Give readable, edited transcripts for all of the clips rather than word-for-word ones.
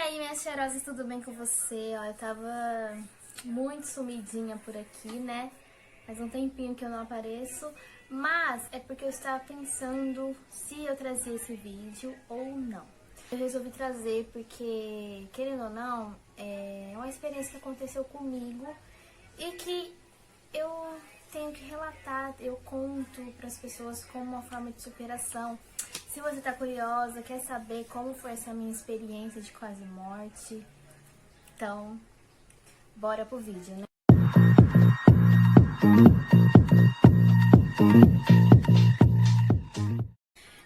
aí, minhas cheirosas, tudo bem com você? Ó, eu tava muito sumidinha por aqui, né? Faz um tempinho que eu não apareço, mas é porque eu estava pensando se eu trazia esse vídeo ou não. Eu resolvi trazer porque, querendo ou não, é uma experiência que aconteceu comigo e que eu tenho que relatar, eu conto para as pessoas como uma forma de superação. Se você tá curiosa, quer saber como foi essa minha experiência de quase morte, então bora pro vídeo, né?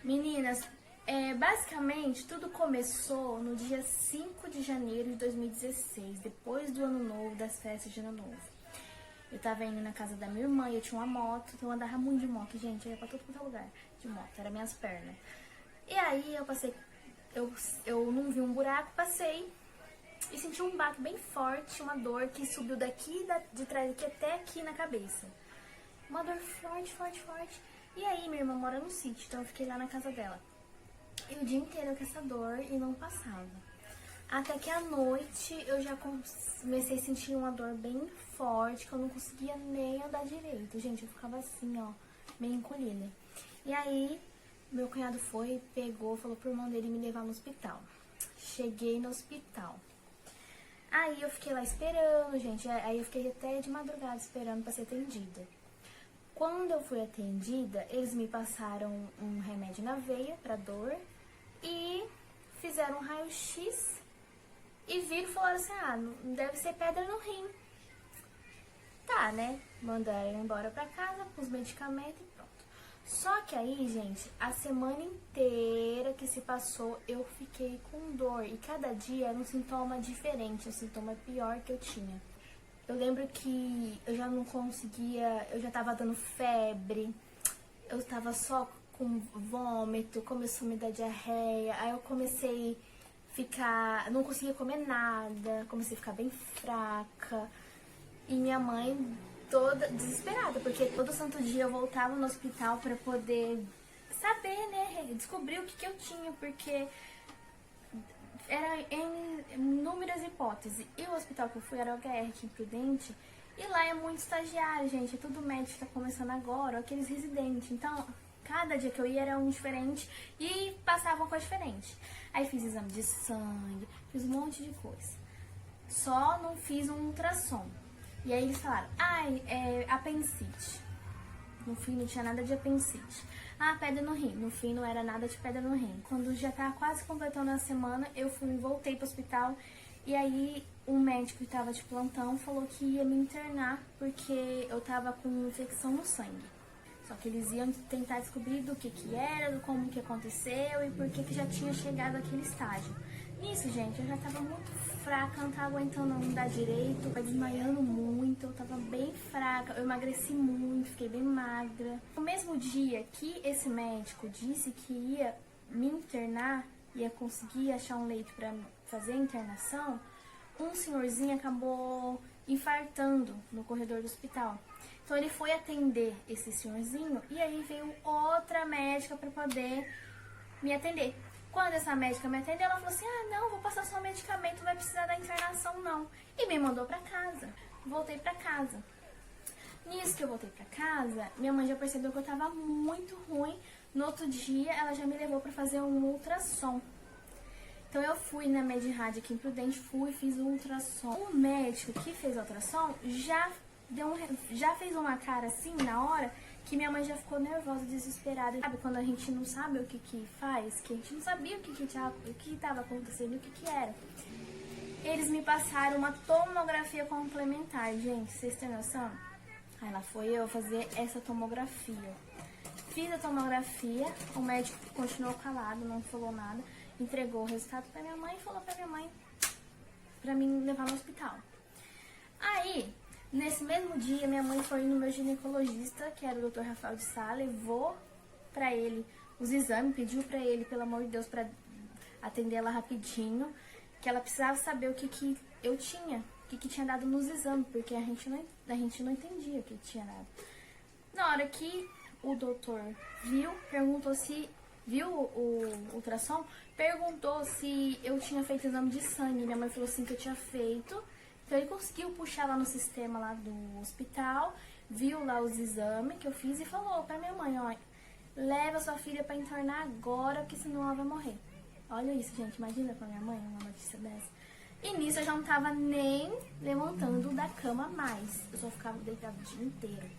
Meninas, basicamente tudo começou no dia 5 de janeiro de 2016, depois do ano novo, das festas de ano novo. Eu tava indo na casa da minha irmã e eu tinha uma moto, então eu andava muito de moto, gente, eu ia pra todo quanto é lugar de moto, era minhas pernas. E aí eu passei, eu não vi um buraco, passei e senti um baque bem forte, uma dor que subiu daqui, de trás aqui até aqui na cabeça. Uma dor forte, forte, forte. E aí minha irmã mora no sítio, então eu fiquei lá na casa dela. E o dia inteiro com essa dor e não passava. Até que à noite eu já comecei a sentir uma dor bem forte, que eu não conseguia nem andar direito. Gente, eu ficava assim, ó, meio encolhida. E aí, meu cunhado foi, pegou, falou pro irmão dele me levar no hospital. Cheguei no hospital. Aí eu fiquei lá esperando, gente. Aí eu fiquei até de madrugada esperando pra ser atendida. Quando eu fui atendida, eles me passaram um remédio na veia pra dor e fizeram um raio-x. E viram e falaram assim, não deve ser pedra no rim. Tá, né? Mandaram embora pra casa, com os medicamentos e pronto. Só que aí, gente, a semana inteira que se passou, eu fiquei com dor. E cada dia era um sintoma diferente, um sintoma pior que eu tinha. Eu lembro que eu já não conseguia, eu já tava dando febre, eu tava só com vômito, começou a me dar diarreia, aí eu comecei não conseguia comer nada, comecei a ficar bem fraca. E minha mãe toda desesperada, porque todo santo dia eu voltava no hospital pra poder saber, né, descobrir o que eu tinha, porque era em inúmeras hipóteses. E o hospital que eu fui era o HR aqui em Prudente, e lá é muito estagiário, gente, é tudo médico que tá começando agora, aqueles residentes. Então, cada dia que eu ia era um diferente e passava uma coisa diferente. Aí fiz exame de sangue, fiz um monte de coisa. Só não fiz um ultrassom. E aí eles falaram, é apendicite. No fim não tinha nada de apendicite. Pedra no rim. No fim não era nada de pedra no rim. Quando já tava quase completando a semana, eu voltei pro hospital. E aí um médico que tava de plantão falou que ia me internar porque eu tava com infecção no sangue. Só que eles iam tentar descobrir do que era, do como que aconteceu e por que já tinha chegado aquele estágio. Nisso, gente, eu já tava muito fraca, não tava aguentando andar direito, tava desmaiando muito, eu tava bem fraca, eu emagreci muito, fiquei bem magra. No mesmo dia que esse médico disse que ia me internar, ia conseguir achar um leito pra fazer a internação, um senhorzinho acabou infartando no corredor do hospital. Então ele foi atender esse senhorzinho e aí veio outra médica para poder me atender. Quando essa médica me atendeu, ela falou assim, não, vou passar só medicamento, não vai precisar da internação não. E me mandou para casa. Voltei para casa. Nisso que eu voltei para casa, minha mãe já percebeu que eu tava muito ruim. No outro dia, ela já me levou para fazer um ultrassom. Então eu fui na Medirad aqui em Prudente, fiz o ultrassom. O médico que fez o ultrassom já fez uma cara assim na hora que minha mãe já ficou nervosa, desesperada. Sabe quando a gente não sabe o que faz, que a gente não sabia o que estava acontecendo, o que era. Eles me passaram uma tomografia complementar, gente, vocês têm noção? Aí lá foi eu fazer essa tomografia. Fiz a tomografia, o médico continuou calado, não falou nada. Entregou o resultado pra minha mãe e falou pra minha mãe pra mim levar no hospital. Aí, nesse mesmo dia, minha mãe foi no meu ginecologista, que era o Dr. Rafael de Sá, levou pra ele os exames, pediu pra ele, pelo amor de Deus, pra atender ela rapidinho, que ela precisava saber o que eu tinha, o que tinha dado nos exames, porque a gente não entendia o que tinha dado. Na hora que o doutor perguntou se viu o ultrassom, perguntou se eu tinha feito exame de sangue. Minha mãe falou assim que eu tinha feito. Então ele conseguiu puxar lá no sistema lá do hospital, viu lá os exames que eu fiz e falou pra minha mãe, ó, leva sua filha pra internar agora, porque senão ela vai morrer. Olha isso, gente, imagina pra minha mãe uma notícia dessa. E nisso eu já não tava nem levantando da cama mais. Eu só ficava deitada o dia inteiro.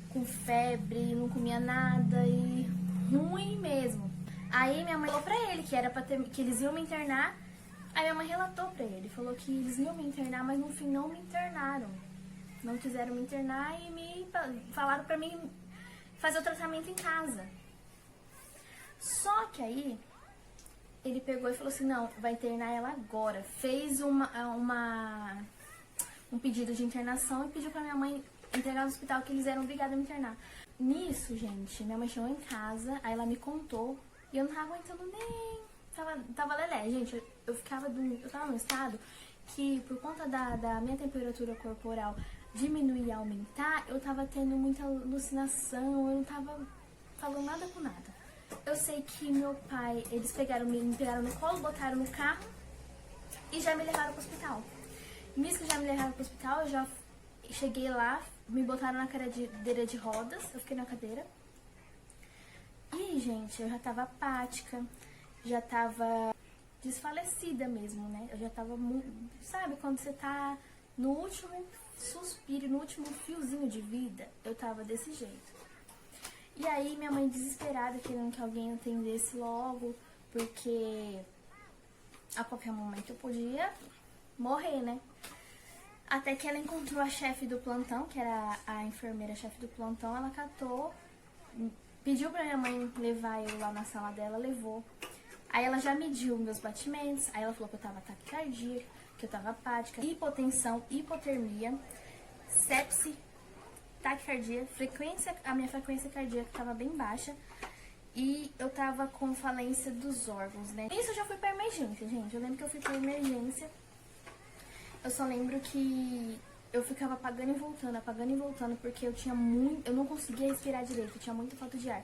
Com febre, não comia nada e ruim mesmo. Aí minha mãe falou pra ele que era pra ter, que eles iam me internar. Aí minha mãe relatou pra ele, falou que eles iam me internar, mas no fim não me internaram. Não quiseram me internar e me falaram pra mim fazer o tratamento em casa. Só que aí ele pegou e falou assim, não, vai internar ela agora. Fez um pedido de internação e pediu pra minha mãe entregar no hospital, que eles eram obrigados a me internar. Nisso, gente, minha mãe chegou em casa, aí ela me contou e eu não tava aguentando nem... Tava lelé, gente, eu tava num estado que por conta da minha temperatura corporal diminuir e aumentar, eu tava tendo muita alucinação, eu não tava falando nada com nada. Eu sei que meu pai, eles me pegaram no colo, botaram no carro e já me levaram pro hospital. Nisso que já me levaram pro hospital, eu já cheguei lá, me botaram na cadeira de rodas, eu fiquei na cadeira. E, gente, eu já tava apática, já tava desfalecida mesmo, né? Eu já tava muito... Sabe, quando você tá no último suspiro, no último fiozinho de vida, eu tava desse jeito. E aí minha mãe desesperada, querendo que alguém atendesse logo, porque a qualquer momento eu podia morrer, né? Até que ela encontrou a chefe do plantão, que era a enfermeira chefe do plantão, ela catou, pediu pra minha mãe levar eu lá na sala dela, levou. Aí ela já mediu meus batimentos, aí ela falou que eu tava taquicardia, que eu tava apática, hipotensão, hipotermia, sepse, taquicardia, a minha frequência cardíaca tava bem baixa e eu tava com falência dos órgãos, né? Isso eu já fui pra emergência, gente. Eu lembro que eu fui pra emergência. Eu só lembro que eu ficava apagando e voltando, porque eu não conseguia respirar direito, eu tinha muita falta de ar.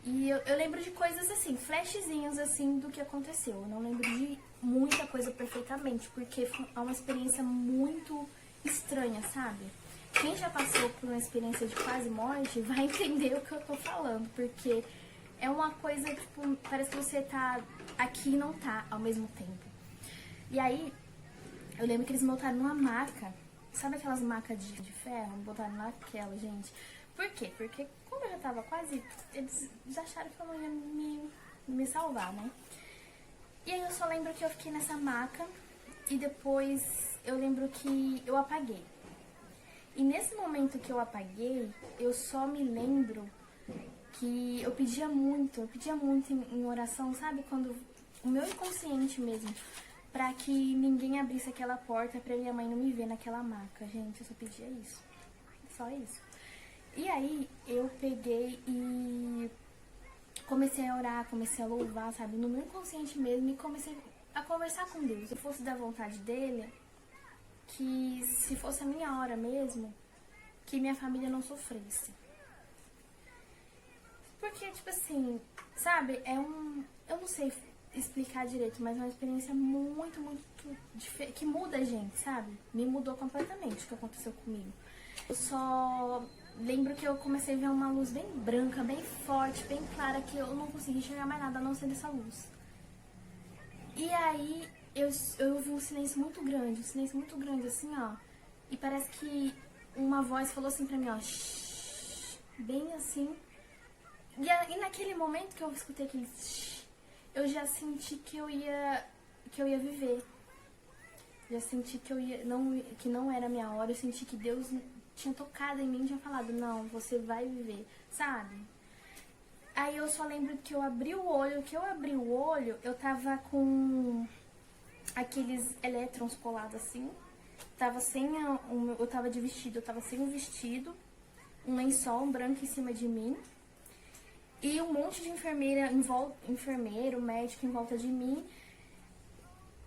E eu lembro de coisas assim, flashzinhos assim do que aconteceu. Eu não lembro de muita coisa perfeitamente, porque foi uma experiência muito estranha, sabe? Quem já passou por uma experiência de quase morte vai entender o que eu tô falando, porque é uma coisa, tipo, parece que você tá aqui e não tá ao mesmo tempo. E aí, eu lembro que eles me botaram numa maca, sabe aquelas macas de ferro? Me botaram naquela, gente. Por quê? Porque como eu já tava quase... Eles já acharam que eu não ia me salvar, né? E aí eu só lembro que eu fiquei nessa maca e depois eu lembro que eu apaguei. E nesse momento que eu apaguei, eu só me lembro que eu pedia muito em oração, sabe? Quando o meu inconsciente mesmo, pra que ninguém abrisse aquela porta, pra minha mãe não me ver naquela maca. Gente, eu só pedia isso. Só isso. E aí eu peguei e comecei a orar, comecei a louvar, sabe? No meu inconsciente mesmo, e comecei a conversar com Deus. Se fosse da vontade dele, que se fosse a minha hora mesmo, que minha família não sofresse. Porque, tipo assim, sabe, eu não sei explicar direito, mas é uma experiência muito, muito diferente, que muda a gente, sabe? Me mudou completamente o que aconteceu comigo. Eu só lembro que eu comecei a ver uma luz bem branca, bem forte, bem clara, que eu não consegui enxergar mais nada a não ser dessa luz. E aí eu ouvi um silêncio muito grande, assim, ó. E parece que uma voz falou assim pra mim, ó, shh, bem assim. E naquele momento que eu escutei aquele shh, eu já senti que eu ia viver. Já senti que não era a minha hora, eu senti que Deus tinha tocado em mim e tinha falado, não, você vai viver, sabe? Aí eu só lembro que eu abri o olho, eu tava com aqueles elétrons colados assim, eu tava de vestido, eu tava sem um vestido, um lençol branco em cima de mim, e um monte de enfermeiro, médico em volta de mim,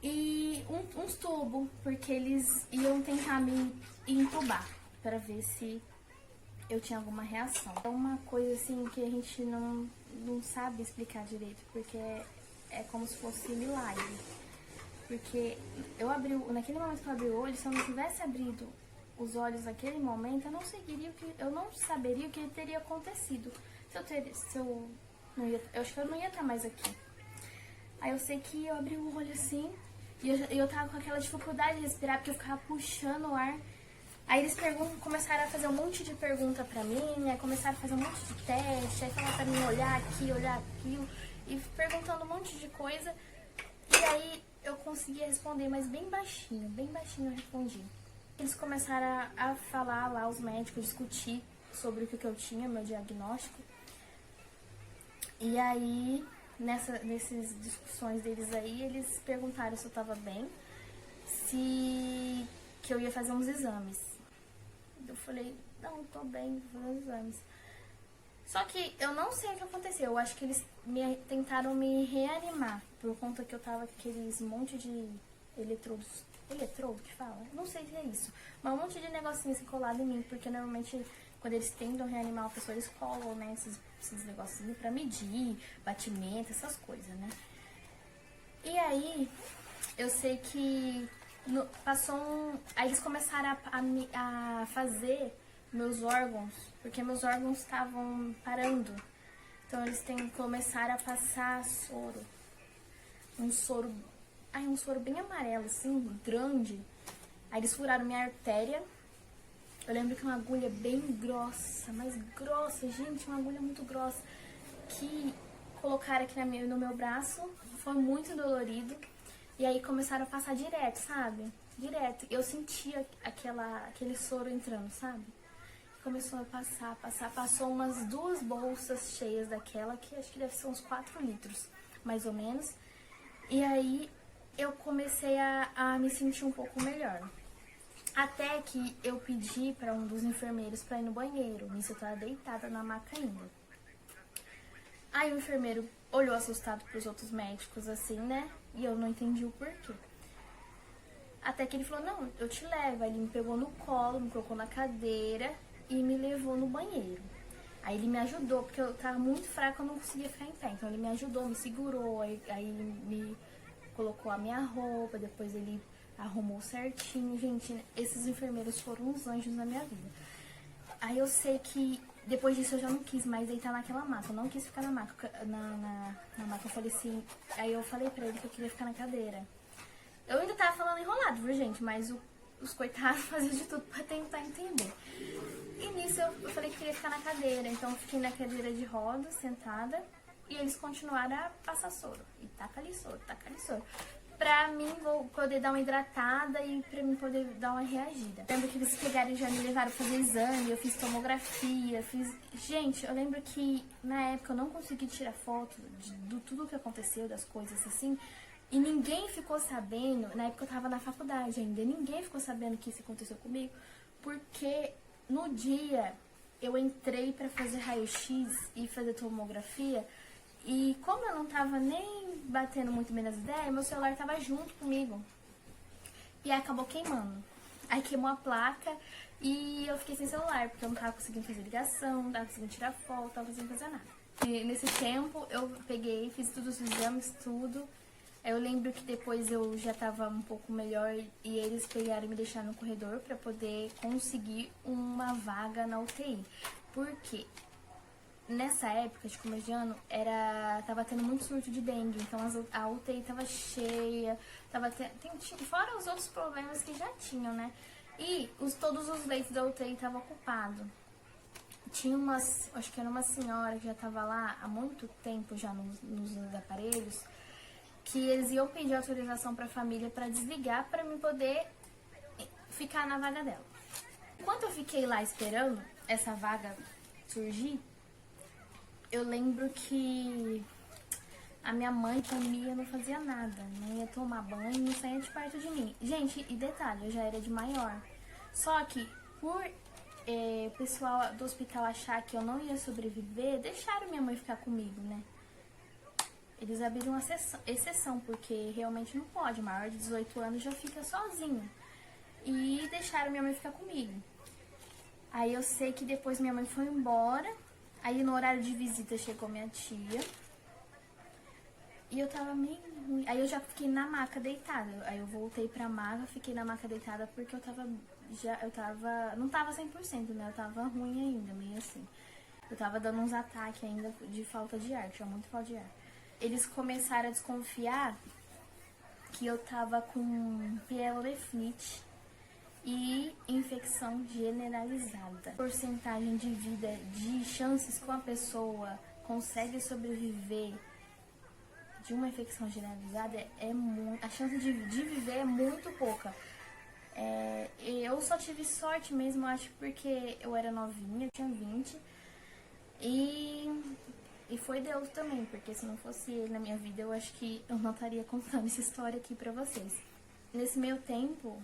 e uns tubos, porque eles iam tentar me entubar, para ver se eu tinha alguma reação. É uma coisa assim que a gente não sabe explicar direito, porque é é como se fosse milagre. Porque naquele momento que eu abri o olho, se eu não tivesse abrido os olhos naquele momento, eu não saberia o que teria acontecido. Eu acho que eu não ia estar mais aqui. Aí eu sei que eu abri o olho assim, e eu tava com aquela dificuldade de respirar, porque eu ficava puxando o ar. Aí eles começaram a fazer um monte de pergunta pra mim, aí começaram a fazer um monte de teste, aí falaram pra mim olhar aqui, olhar aquilo, e perguntando um monte de coisa. E aí eu conseguia responder, mas bem baixinho eu respondi. Eles começaram a falar lá, os médicos, discutir sobre o que eu tinha, meu diagnóstico. E aí, nessas discussões deles aí, eles perguntaram se eu tava bem, que eu ia fazer uns exames. Eu falei, não, tô bem, vou fazer os exames. Só que eu não sei o que aconteceu. Eu acho que eles tentaram me reanimar, por conta que eu tava com aqueles monte de eletrodo que fala? Não sei se é isso. Mas um monte de negocinho assim colado em mim, porque normalmente quando eles tentam reanimar uma pessoa, eles colam, né, esses negocinhos pra medir batimento, essas coisas, né? E aí, eu sei que aí eles começaram a fazer meus órgãos, porque meus órgãos estavam parando. Então eles começaram a passar soro. Um soro bem amarelo, assim, grande. Aí eles furaram minha artéria. Eu lembro que uma agulha bem grossa, mas grossa, gente, uma agulha muito grossa, que colocaram aqui no meu braço. Foi muito dolorido. E aí começaram a passar direto, sabe? Direto. Eu sentia aquele soro entrando, sabe? Começou a passar. Passou umas 2 bolsas cheias daquela, que acho que deve ser uns 4 litros, mais ou menos. E aí eu comecei a me sentir um pouco melhor. Até que eu pedi para um dos enfermeiros para ir no banheiro. Nisso eu tava deitada na maca ainda. Aí o enfermeiro olhou assustado pros outros médicos, assim, né? E eu não entendi o porquê. Até que ele falou, não, eu te levo. Aí ele me pegou no colo, me colocou na cadeira e me levou no banheiro. Aí ele me ajudou, porque eu tava muito fraca, eu não conseguia ficar em pé. Então ele me ajudou, me segurou, aí ele me colocou a minha roupa, depois ele arrumou certinho. Gente, esses enfermeiros foram uns anjos na minha vida. Aí eu sei que depois disso eu já não quis mais deitar naquela maca, eu não quis ficar na maca. Na maca eu falei assim, aí eu falei pra ele que eu queria ficar na cadeira. Eu ainda tava falando enrolado, viu, gente? Mas os coitados faziam de tudo pra tentar entender. E nisso eu falei que queria ficar na cadeira, então eu fiquei na cadeira de rodas, sentada, e eles continuaram a passar soro. E taca ali soro, pra mim poder dar uma hidratada e pra mim poder dar uma reagida. Lembro que eles pegaram e já me levaram pra fazer exame, eu fiz tomografia, Gente, eu lembro que na época eu não consegui tirar foto de tudo que aconteceu, das coisas assim, e ninguém ficou sabendo, na época eu tava na faculdade ainda, ninguém ficou sabendo que isso aconteceu comigo, porque no dia eu entrei pra fazer raio-x e fazer tomografia, e como eu não tava nem batendo muito bem nas ideias, meu celular tava junto comigo. E acabou queimando. Aí queimou a placa e eu fiquei sem celular, porque eu não tava conseguindo fazer ligação, não tava conseguindo tirar foto, não tava conseguindo fazer nada. E nesse tempo eu peguei, fiz todos os exames, tudo. Eu lembro que depois eu já tava um pouco melhor e eles pegaram e me deixaram no corredor pra poder conseguir uma vaga na UTI. Por quê? Nessa época de começo de ano, tava tendo muito surto de dengue, então a UTI tava cheia, fora os outros problemas que já tinham, né? E todos os leitos da UTI estavam ocupados. Tinha acho que era uma senhora que já tava lá há muito tempo já nos aparelhos, que eles iam pedir autorização pra família pra desligar pra mim poder ficar na vaga dela. Enquanto eu fiquei lá esperando essa vaga surgir, eu lembro que a minha mãe comia, não fazia nada, não ia tomar banho, não saía de perto de mim. Gente, e detalhe, eu já era de maior. Só que, por o pessoal do hospital achar que eu não ia sobreviver, deixaram minha mãe ficar comigo, né? Eles abriram uma exceção, porque realmente não pode, maior de 18 anos já fica sozinho. E deixaram minha mãe ficar comigo. Aí eu sei que depois minha mãe foi embora. Aí no horário de visita chegou minha tia. E eu tava meio ruim. Aí eu já fiquei na maca deitada. Aí eu voltei pra maca, fiquei na maca deitada porque não tava 100%, né? Eu tava ruim ainda, meio assim. Eu tava dando uns ataques ainda de falta de ar, tinha muito falta de ar. Eles começaram a desconfiar que eu tava com pielonefrite e infecção generalizada. A porcentagem de vida, de chances que uma pessoa consegue sobreviver de uma infecção generalizada a chance de viver é muito pouca. Eu só tive sorte mesmo, acho, porque eu era novinha, eu tinha 20. E foi Deus também, porque se não fosse Ele na minha vida, eu acho que eu não estaria contando essa história aqui pra vocês. Nesse meio tempo,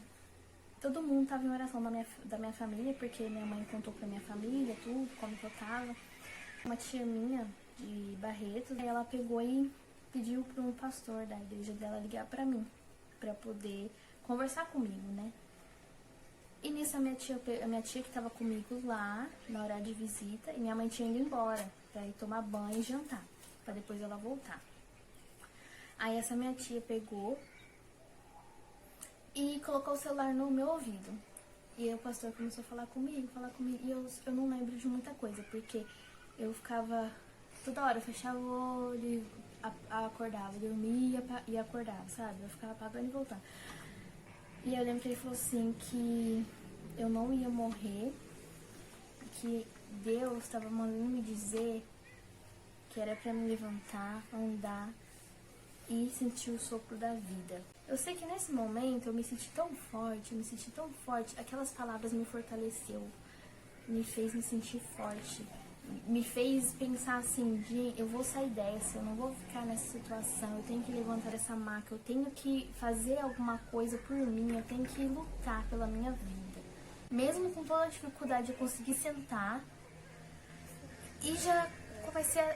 todo mundo tava em oração da minha família, porque minha mãe contou pra minha família tudo, como que eu tava. Uma tia minha, de Barretos, ela pegou e pediu para um pastor da igreja dela ligar pra mim, pra poder conversar comigo, né? E nisso a minha tia que tava comigo lá, na hora de visita, e minha mãe tinha ido embora pra ir tomar banho e jantar, pra depois ela voltar. Aí essa minha tia pegou e colocou o celular no meu ouvido. E aí o pastor começou a falar comigo, e eu não lembro de muita coisa, porque eu ficava toda hora, eu fechava o olho, acordava, dormia e acordava, sabe? Eu ficava apagando e voltando. E eu lembro que ele falou assim, que eu não ia morrer, que Deus estava mandando me dizer que era pra me levantar, andar e sentir o sopro da vida. Eu sei que nesse momento eu me senti tão forte, aquelas palavras me fortaleceu, me fez me sentir forte, me fez pensar assim, eu vou sair dessa, eu não vou ficar nessa situação, eu tenho que levantar essa maca, eu tenho que fazer alguma coisa por mim, eu tenho que lutar pela minha vida. Mesmo com toda a dificuldade, eu consegui sentar e já comecei a,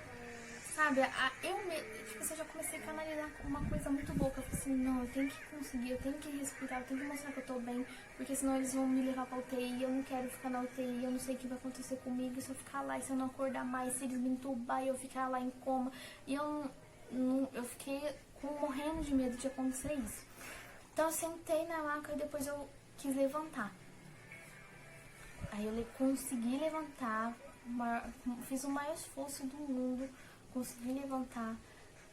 sabe, eu já comecei a canalizar uma coisa muito louca. Eu falei assim, não, eu tenho que conseguir, eu tenho que respirar, eu tenho que mostrar que eu tô bem, porque senão eles vão me levar pra UTI, eu não quero ficar na UTI, eu não sei o que vai acontecer comigo se eu ficar lá, e se eu não acordar mais, se eles me entubar e eu ficar lá em coma. E eu fiquei morrendo de medo de acontecer isso. Então eu sentei na maca e depois eu quis levantar. Aí eu consegui levantar, fiz o maior esforço do mundo, consegui levantar,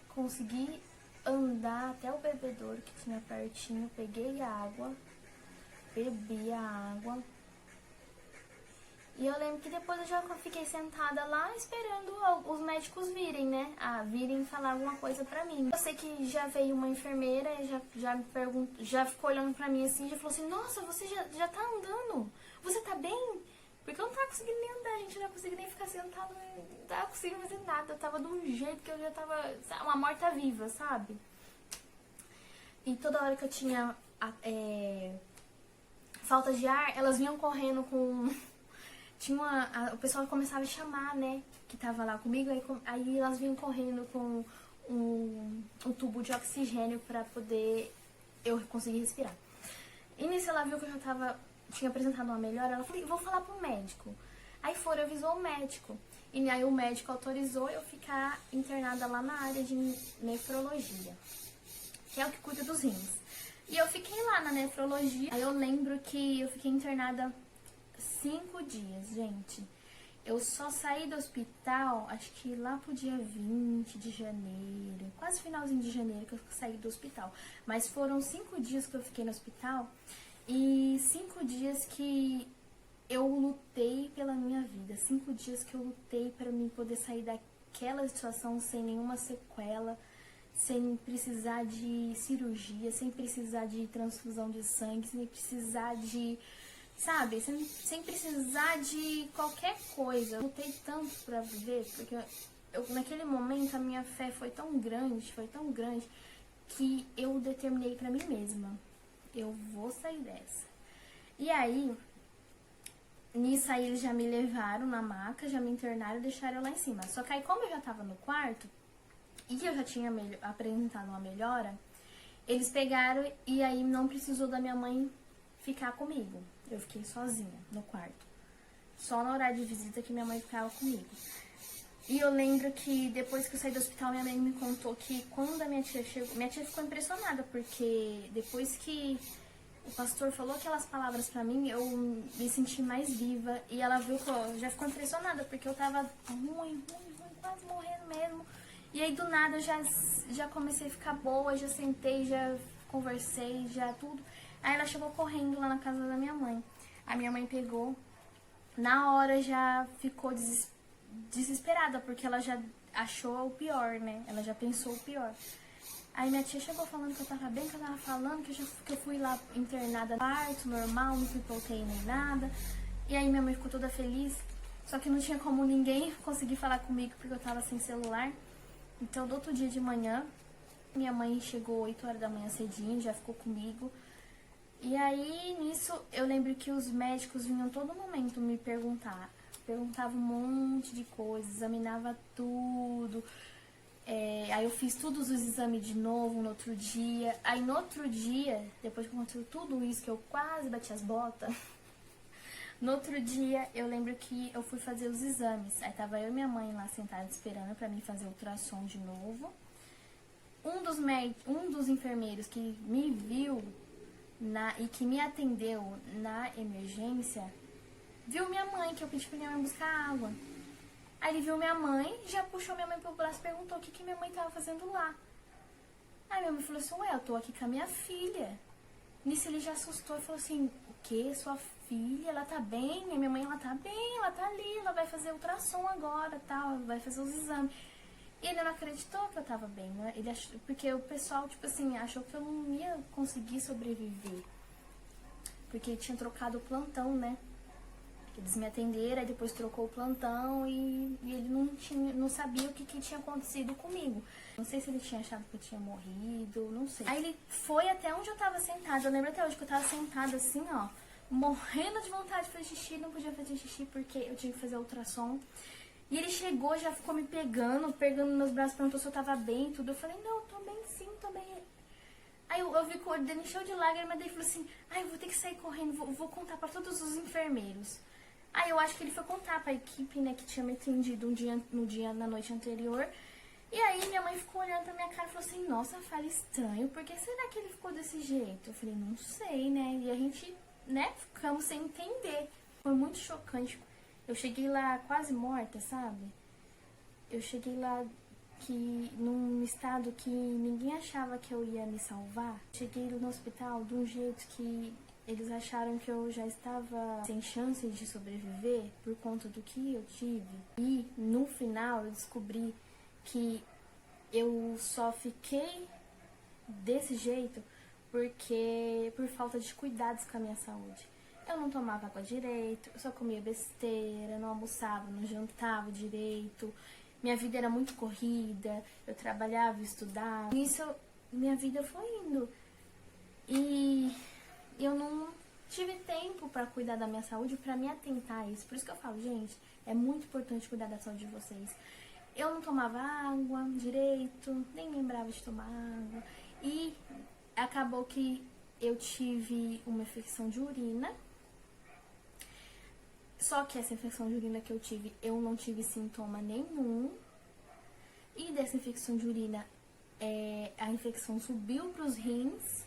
consegui andar até o bebedouro que tinha pertinho, peguei água, bebi a água. E eu lembro que depois eu já fiquei sentada lá esperando os médicos virem, né? Virem falar alguma coisa pra mim. Eu sei que já veio uma enfermeira e já me perguntou, já ficou olhando pra mim assim, já falou assim, nossa, você já tá andando, você tá bem? Porque eu não tava conseguindo nem andar, gente, eu não conseguia nem ficar sentada, não tava conseguindo fazer nada. Eu tava de um jeito que eu já tava, uma morta-viva, sabe? E toda hora que eu tinha falta de ar, elas vinham correndo com... o pessoal começava a chamar, né, que tava lá comigo, aí elas vinham correndo com um tubo de oxigênio pra poder eu conseguir respirar. E nisso ela viu que eu já tinha apresentado uma melhora, ela falou, vou falar pro médico. Aí avisou o médico. E aí o médico autorizou eu ficar internada lá na área de nefrologia, que é o que cuida dos rins. E eu fiquei lá na nefrologia. Aí eu lembro que eu fiquei internada 5 dias, gente. Eu só saí do hospital, acho que lá pro dia 20 de janeiro, quase finalzinho de janeiro que eu saí do hospital. Mas foram 5 dias que eu fiquei no hospital e 5 dias que eu lutei pela minha vida. 5 dias que eu lutei para mim poder sair daquela situação sem nenhuma sequela, sem precisar de cirurgia, sem precisar de transfusão de sangue, sem precisar de... sabe, sem precisar de qualquer coisa. Eu lutei tanto pra viver, porque naquele momento a minha fé foi tão grande, que eu determinei pra mim mesma, eu vou sair dessa. E aí, nisso aí eles já me levaram na maca, já me internaram e deixaram eu lá em cima. Só que aí como eu já tava no quarto, e eu já tinha apresentado uma melhora, eles pegaram e aí não precisou da minha mãe ficar comigo. Eu fiquei sozinha no quarto. Só no horário de visita que minha mãe ficava comigo. E eu lembro que depois que eu saí do hospital, minha mãe me contou que quando a minha tia chegou, minha tia ficou impressionada, porque depois que o pastor falou aquelas palavras pra mim, eu me senti mais viva. E ela viu que eu já ficou impressionada, porque eu tava ruim, quase morrendo mesmo. E aí do nada eu já comecei a ficar boa, já sentei, já conversei, já tudo. Aí ela chegou correndo lá na casa da minha mãe. A minha mãe pegou, na hora já ficou desesperada, porque ela já achou o pior, né? Ela já pensou o pior. Aí minha tia chegou falando que eu tava bem, que eu tava falando que eu fui lá internada no quarto, normal, não pipoquei nem nada. E aí minha mãe ficou toda feliz, só que não tinha como ninguém conseguir falar comigo, porque eu tava sem celular. Então, do outro dia de manhã, minha mãe chegou 8 horas da manhã cedinho, já ficou comigo. E aí, nisso, eu lembro que os médicos vinham todo momento me perguntar. Perguntava um monte de coisa, examinava tudo. Aí eu fiz todos os exames de novo no outro dia. Aí no outro dia, depois que aconteceu tudo isso, que eu quase bati as botas, no outro dia eu lembro que eu fui fazer os exames. Aí tava eu e minha mãe lá sentada esperando pra mim fazer ultrassom de novo. Um dos enfermeiros que me viu e que me atendeu na emergência, viu minha mãe, que eu pedi pra minha mãe buscar água. Aí ele viu minha mãe, já puxou minha mãe pro braço e perguntou o que minha mãe tava fazendo lá. Aí minha mãe falou assim, ué, eu tô aqui com a minha filha. Nisso ele já assustou e falou assim, o quê? Sua filha, ela tá bem? Minha mãe, ela tá bem, ela tá ali, ela vai fazer ultrassom agora, tal, vai fazer os exames. E ele não acreditou que eu tava bem, né? Ele achou, porque o pessoal, tipo assim, achou que eu não ia conseguir sobreviver. Porque tinha trocado o plantão, né? Eles me atenderam, aí depois trocou o plantão e ele não sabia o que tinha acontecido comigo. Não sei se ele tinha achado que eu tinha morrido, não sei. Aí ele foi até onde eu tava sentada. Eu lembro até hoje que eu tava sentada assim, ó, morrendo de vontade de fazer xixi. Não podia fazer xixi porque eu tinha que fazer ultrassom. E ele chegou, já ficou me pegando meus braços, perguntou se eu tava bem e tudo. Eu falei, não, tô bem sim, tô bem. Aí eu vi que o olho dele encheu de lágrimas, daí ele falou assim, eu vou ter que sair correndo, vou contar pra todos os enfermeiros. Aí eu acho que ele foi contar pra equipe, né, que tinha me atendido na noite anterior. E aí minha mãe ficou olhando pra minha cara e falou assim, nossa, fala estranho, por que será que ele ficou desse jeito? Eu falei, não sei, né, e a gente, né, ficamos sem entender. Foi muito chocante. Eu cheguei lá quase morta, sabe? Eu cheguei lá num estado que ninguém achava que eu ia me salvar. Cheguei no hospital de um jeito que eles acharam que eu já estava sem chance de sobreviver por conta do que eu tive. E no final eu descobri que eu só fiquei desse jeito por falta de cuidados com a minha saúde. Eu não tomava água direito, eu só comia besteira, não almoçava, não jantava direito. Minha vida era muito corrida, eu trabalhava, estudava. Nisso, minha vida foi indo. E eu não tive tempo para cuidar da minha saúde, para me atentar a isso. Por isso que eu falo, gente, é muito importante cuidar da saúde de vocês. Eu não tomava água direito, nem lembrava de tomar água. E acabou que eu tive uma infecção de urina. Só que essa infecção de urina que eu tive, eu não tive sintoma nenhum. E dessa infecção de urina, a infecção subiu para os rins.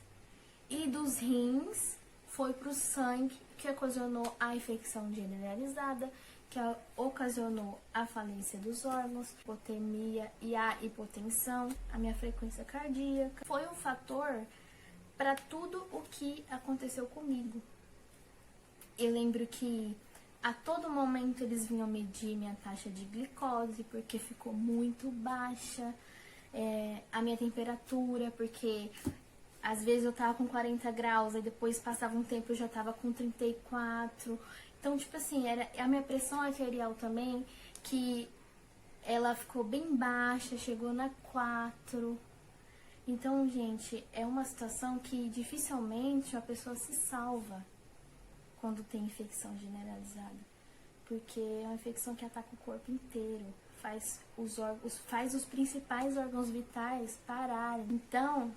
E dos rins foi para o sangue, que ocasionou a infecção generalizada, que ocasionou a falência dos órgãos, hipotemia e a hipotensão, a minha frequência cardíaca. Foi um fator para tudo o que aconteceu comigo. Eu lembro que a todo momento eles vinham medir minha taxa de glicose, porque ficou muito baixa, a minha temperatura, porque às vezes eu tava com 40 graus, aí depois passava um tempo eu já tava com 34. Então, tipo assim, a minha pressão arterial também, que ela ficou bem baixa, chegou na 4. Então, gente, é uma situação que dificilmente a pessoa se salva quando tem infecção generalizada, porque é uma infecção que ataca o corpo inteiro, faz os principais órgãos vitais pararem. Então,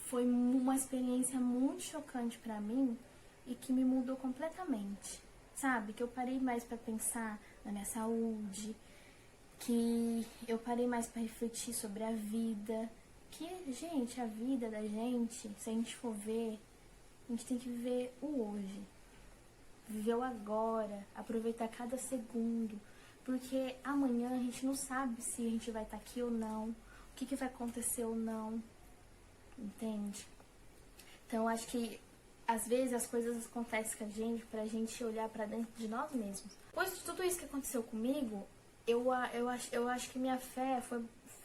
foi uma experiência muito chocante pra mim e que me mudou completamente, sabe? Que eu parei mais pra pensar na minha saúde, que eu parei mais pra refletir sobre a vida. Que, gente, a vida da gente, se a gente for ver, a gente tem que viver o hoje. Viver o agora, aproveitar cada segundo. Porque amanhã a gente não sabe se a gente vai estar aqui ou não, o que vai acontecer ou não, entende? Então, eu acho que às vezes as coisas acontecem com a gente pra gente olhar pra dentro de nós mesmos. Depois de tudo isso que aconteceu comigo, eu acho que minha fé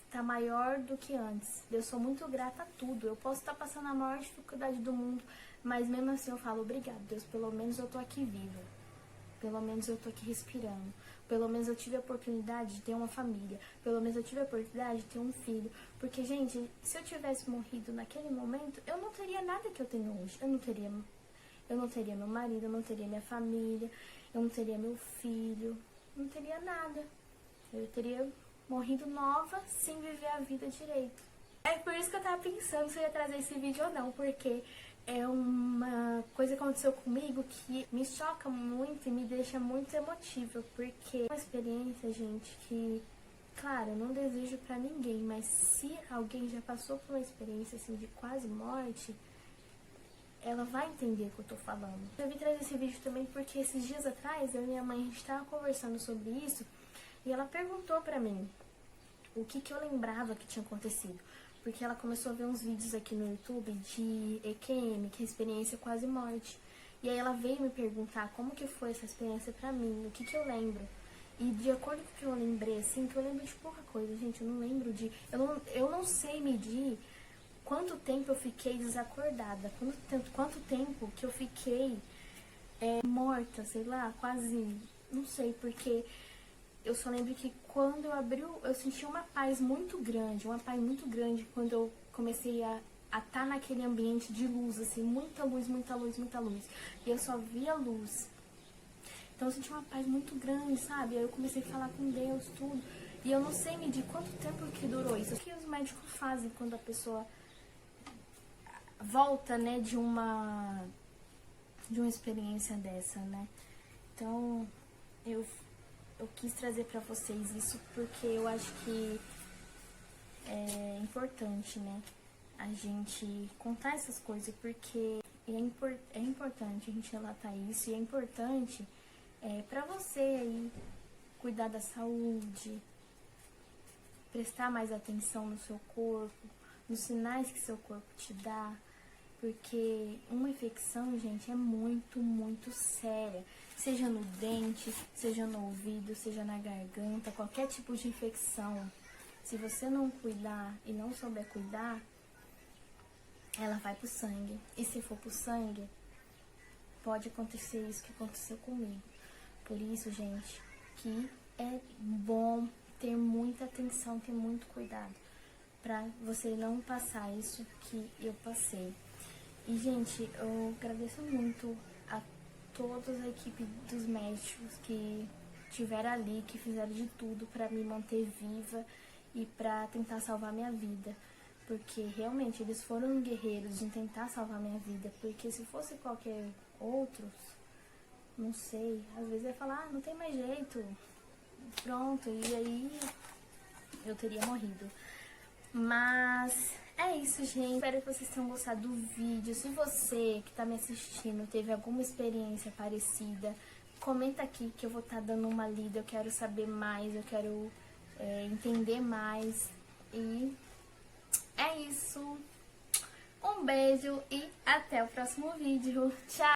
tá maior do que antes. Eu sou muito grata a tudo. Eu posso estar passando a maior dificuldade do mundo, mas mesmo assim eu falo, obrigado, Deus, pelo menos eu tô aqui viva. Pelo menos eu tô aqui respirando. Pelo menos eu tive a oportunidade de ter uma família. Pelo menos eu tive a oportunidade de ter um filho. Porque, gente, se eu tivesse morrido naquele momento, eu não teria nada que eu tenho hoje. Eu não teria meu marido, eu não teria minha família, eu não teria meu filho, eu não teria nada. Eu teria morrido nova, sem viver a vida direito. É por isso que eu tava pensando se eu ia trazer esse vídeo ou não, porque é uma coisa que aconteceu comigo que me choca muito e me deixa muito emotiva, porque é uma experiência, gente, que, claro, eu não desejo pra ninguém, mas se alguém já passou por uma experiência assim de quase morte, ela vai entender o que eu tô falando. Eu vim trazer esse vídeo também porque esses dias atrás, eu e minha mãe, a gente tava conversando sobre isso, e ela perguntou pra mim o que eu lembrava que tinha acontecido. Porque ela começou a ver uns vídeos aqui no YouTube de EQM, que é experiência quase morte. E aí ela veio me perguntar como que foi essa experiência pra mim, o que eu lembro. E de acordo com o que eu lembrei, assim, que eu lembro de pouca coisa, gente, eu não lembro de... Eu não sei medir quanto tempo eu fiquei desacordada, quanto tempo que eu fiquei morta, sei lá, quase... Não sei, porque... Eu só lembro que quando eu abri, eu senti uma paz muito grande quando eu comecei a estar naquele ambiente de luz, assim, muita luz, muita luz, muita luz. E eu só via luz. Então eu senti uma paz muito grande, sabe? Aí eu comecei a falar com Deus, tudo. E eu não sei medir quanto tempo que durou isso. O que os médicos fazem quando a pessoa volta, né, de uma experiência dessa, né? Então, eu quis trazer pra vocês isso porque eu acho que é importante, né, a gente contar essas coisas, porque é importante a gente relatar isso, e é importante pra você aí cuidar da saúde, prestar mais atenção no seu corpo, nos sinais que seu corpo te dá, porque uma infecção, gente, é muito, muito séria. Seja no dente, seja no ouvido, seja na garganta, qualquer tipo de infecção. Se você não cuidar e não souber cuidar, ela vai pro sangue. E se for pro sangue, pode acontecer isso que aconteceu comigo. Por isso, gente, que é bom ter muita atenção, ter muito cuidado, pra você não passar isso que eu passei. E, gente, eu agradeço muito a toda a equipe dos médicos que estiveram ali, que fizeram de tudo pra me manter viva e pra tentar salvar minha vida. Porque, realmente, eles foram guerreiros em tentar salvar minha vida. Porque se fosse qualquer outro, não sei, às vezes ia falar, não tem mais jeito, pronto, e aí eu teria morrido. Mas é isso, gente. Espero que vocês tenham gostado do vídeo. Se você que tá me assistindo teve alguma experiência parecida, comenta aqui que eu vou estar dando uma lida. Eu quero saber mais, eu quero entender mais. E é isso. Um beijo e até o próximo vídeo. Tchau!